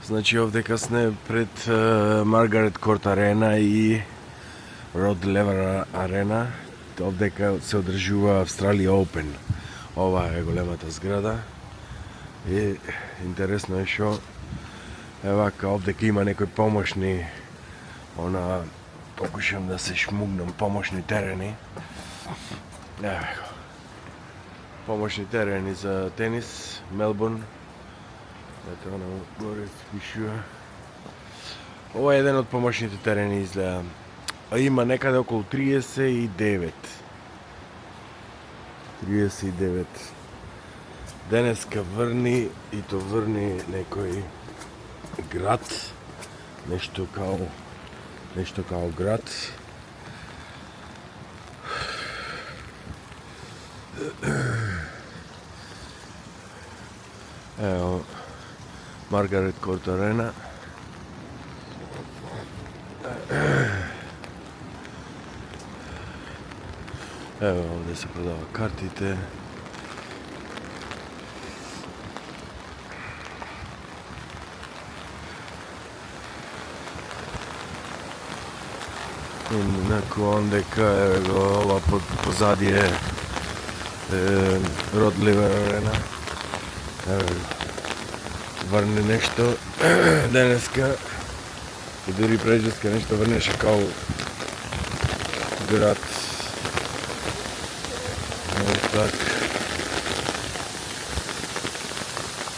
Значи овдека сме пред Маргарет Корт арена и Род Левер арена. Овдека се одржува Австралија Опен. Ова е големата зграда. И интересно е што евака овдека има некои помошни покушам да се шмугнам помошни терени. Еве го. Помошни терени за тенис, Мелбурн. Ето она горе спишува. Ова е еден од помошните терени изгледа. А има некаде околу 39. Денеска врни и то врни некој град. Нешто као град. Ево Маргарет Корт арена. Ево овде се продава картите. Након дека еве го ова позади е Род Левер арена. Еве врне нешто денеска и дури преđеска нешто врнеше као град. Так.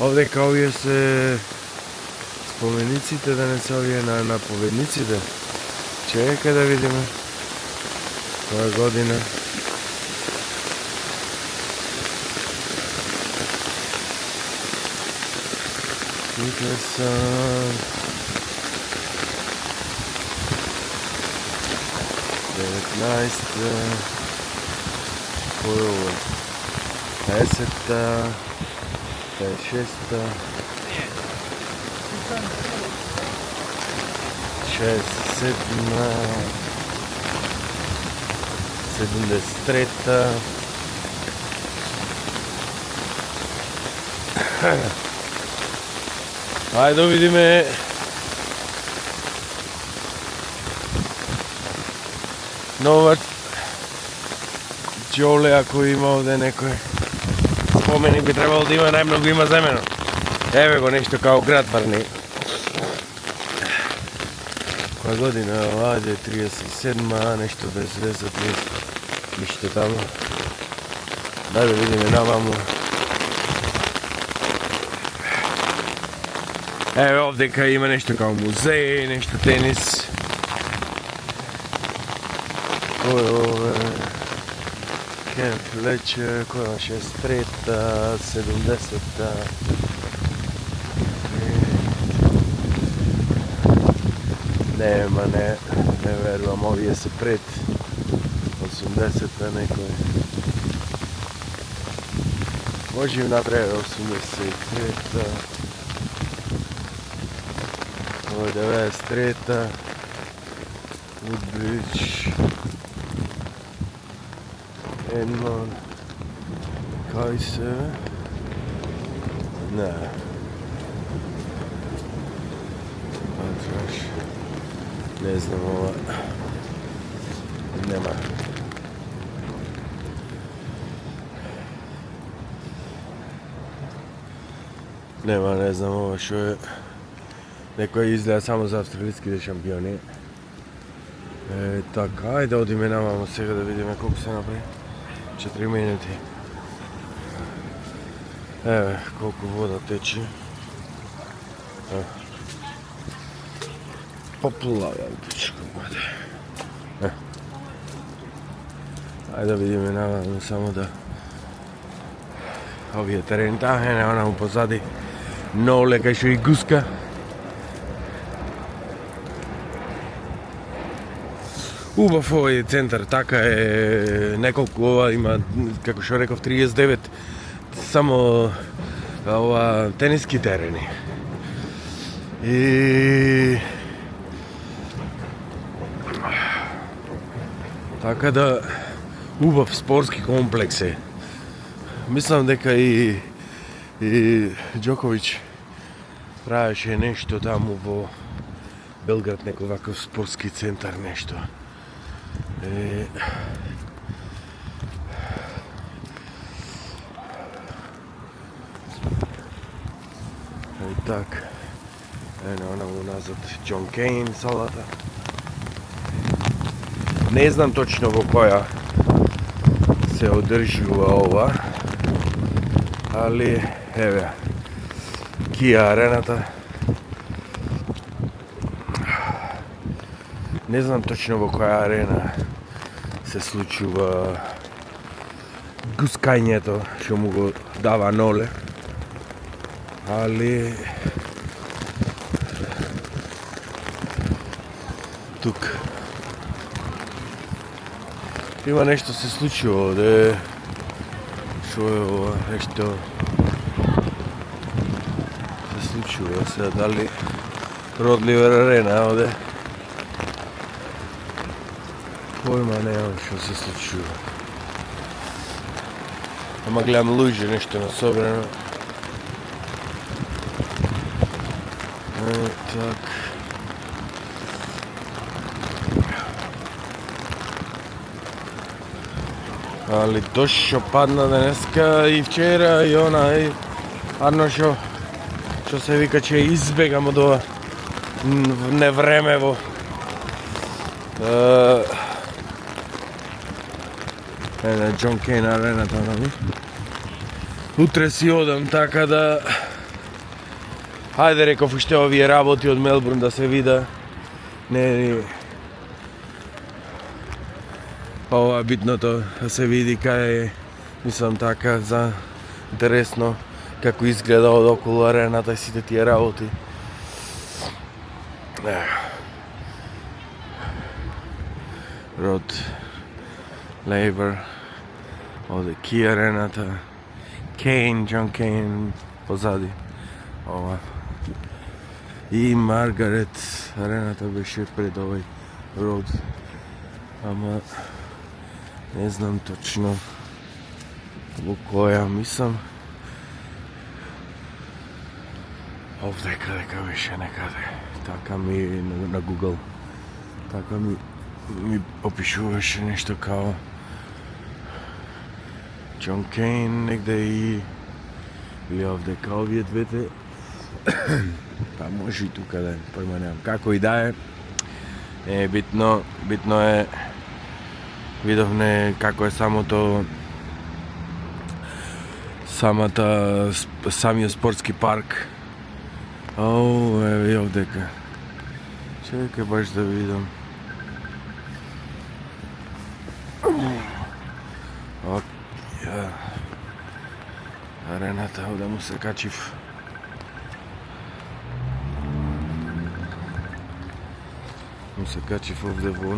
Овдека овие се спомениците, да не се овие на поведниците. Чекај да видиме која година. Тука сам 19-та, кој ова? 10-та, 56-та, 7-та, 73-та. Ајде да видиме. Нова Џоле, ако има овде некој споменик, би требало да има, најмногу има земено. Еве го нешто као град врни. Која година? Ајде 37-ма, нешто без веза, ништо таму. Дај да видиме наваму. Еве овдека има нешто као музеј, нешто тенис. Кој е ове? Кен Флечер, кој е 63-та, 70-та. Не верувам, овие се пред 80-та некој. Може и напред 83-та. Ова 93-та. Woodbridge. Enman. Kajse. Ne. Atraš. Ne znam ova. Nema. Nema, ne znam ova što je. Neko je izgleda samo za австралийските шампиони. Така, ајде одиме намамо сега да видиме колку се направи. 4 минути. Еве, колку вода тече. Поплава, пичко вода. Ајде да видиме намамо само да овие терени таа е она позади. Ноле кај што и гуска. Убав овој центар, така е, неколку ова има, како што реков, 39 само ова тениски терени. И така да убав спортски комплекс е. Мислам дека и Џоковиќ правеше нешто таму во Белград, некој ваков спортски центар, нешто. И так. Она назад John Cain салата. Не знам точно во која се одржува ова, али еве Kia арената. Не знам точно во која арена се случува гускањето што му го дава Ноле, али тук има нешто се случува овде. Што е ова? Нешто се случува сега, дали Род Ливер арена овде? Појма немам што се случува. Ама гледам луѓе нешто насобрено. Так. Али дожд што падна денеска и вчера и она и арно што се вика че избегам од ова невремево. John Cain арената, нали? Утре си одам, така да хајде реков уште овие работи од Мелбурн да се вида. Не ова битното да се види кај е, мислам така за интересно како изгледа од околу арената и сите тие работи. Род Ливер, овде Kia арената, Cain, John Cain позади. Ова. И Маргарет арената беше пред овој род. Ама не знам точно во која, мислам овде каде беше некаде. Така ми на Google. Така ми опишуваше нешто као John Cain негде и овде као овие двете. Па може и тука да е, појма немам. Како и да е, битно е, видовме како е самиот спортски парк. Еве овдека. Чекај баш да видам. Арената, овде му се качив. Му се качив овде во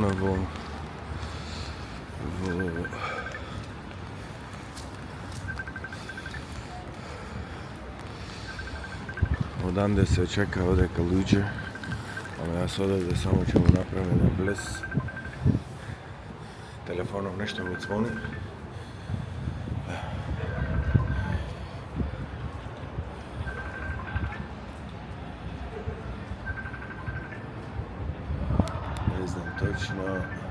оданде се очекува дека луѓе, ама јас одевде само ќе му направам еден блес. Телефонов нешто ми звони. Не знам точно.